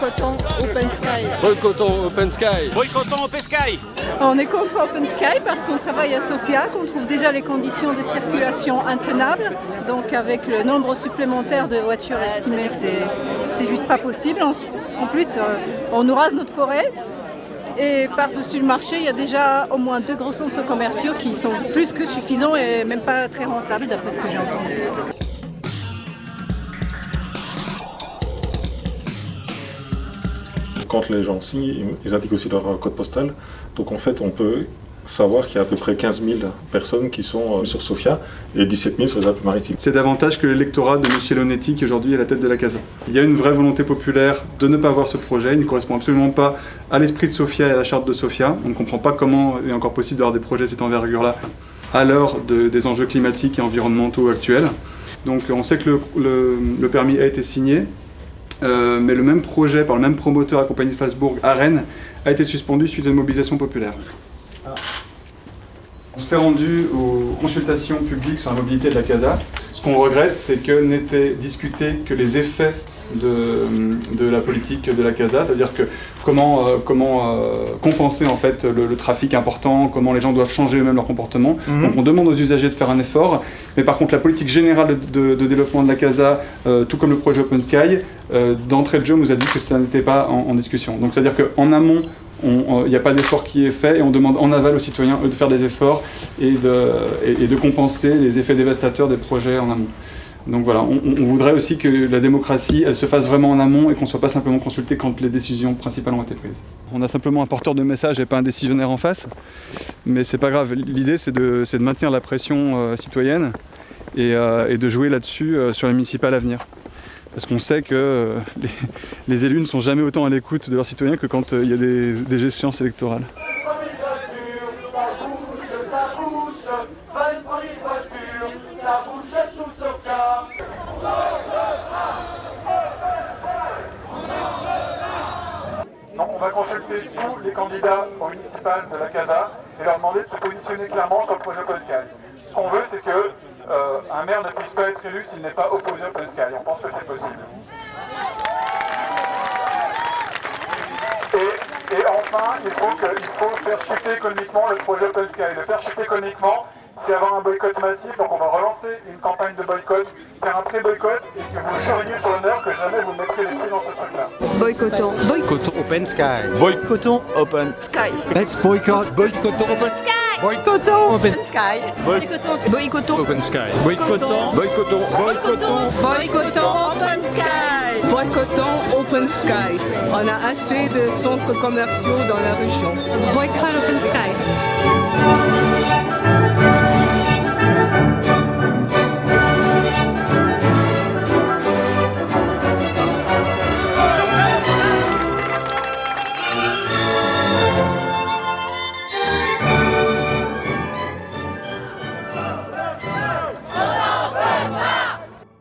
Boycottons Open Sky. Boycottons Open Sky. Boycottons Open Sky. On est contre Open Sky parce qu'on travaille à Sofia, qu'on trouve déjà les conditions de circulation intenables. Donc avec le nombre supplémentaire de voitures estimées, c'est juste pas possible. En plus, on nous rase notre forêt. Et par-dessus le marché, il y a déjà au moins 2 gros centres commerciaux qui sont plus que suffisants et même pas très rentables d'après ce que j'ai entendu. Quand les gens signent, ils indiquent aussi leur code postal. Donc en fait, on peut savoir qu'il y a à peu près 15 000 personnes qui sont sur Sofia et 17 000 sur les Alpes-Maritimes. C'est davantage que l'électorat de M. Lonetti qui aujourd'hui est à la tête de la CASA. Il y a une vraie volonté populaire de ne pas voir ce projet. Il ne correspond absolument pas à l'esprit de Sofia et à la charte de Sofia. On ne comprend pas comment il est encore possible d'avoir des projets de cette envergure-là à l'heure des enjeux climatiques et environnementaux actuels. Donc on sait que le permis a été signé. Mais le même projet par le même promoteur accompagné de Falsbourg à Rennes a été suspendu suite à une mobilisation populaire. On s'est rendu aux consultations publiques sur la mobilité de la CASA. Ce qu'on regrette, c'est que n'étaient discutés que les effets de la politique de la CASA, c'est-à-dire que comment compenser en fait le trafic important, comment les gens doivent changer eux-mêmes leur comportement. Donc on demande aux usagers de faire un effort, mais par contre la politique générale de développement de la CASA, tout comme le projet Open Sky, d'entrée de jeu on nous a dit que ça n'était pas en discussion. Donc c'est-à-dire qu'en amont, il n'y a pas d'effort qui est fait et on demande en aval aux citoyens eux de faire des efforts et de compenser les effets dévastateurs des projets en amont. Donc voilà, on voudrait aussi que la démocratie, elle se fasse vraiment en amont et qu'on ne soit pas simplement consulté quand les décisions principales ont été prises. On a simplement un porteur de message et pas un décisionnaire en face, mais c'est pas grave. L'idée c'est de maintenir la pression citoyenne et de jouer là-dessus sur les municipales à venir. Parce qu'on sait que les élus ne sont jamais autant à l'écoute de leurs citoyens que quand il y a des échéances électorales. Donc on va consulter tous les candidats au municipal de la CASA et leur demander de se positionner clairement sur le projet Open Sky. Ce qu'on veut, c'est que un maire ne puisse pas être élu s'il n'est pas opposé au Open Sky. On pense que c'est possible. Et enfin, il faut faire chuter économiquement le projet Open Sky. Le faire chuter économiquement, c'est avoir un boycott massif. Donc on va relancer une campagne de boycott, faire un pré-boycott et que vous juriez sur l'honneur que jamais vous mettrez les pieds dans ce truc-là. Boycottons. Boycottons Open Sky. Boycottons Open Sky. Let's boycott. Boycottons Open Sky. Boycottons Open Sky. Boycottons Open Sky. Boycottons. Boycottons. Boycottons. Boycottons Open Sky. Boycottons Open Sky. On a assez de centres commerciaux dans la région. Boycott Open Sky.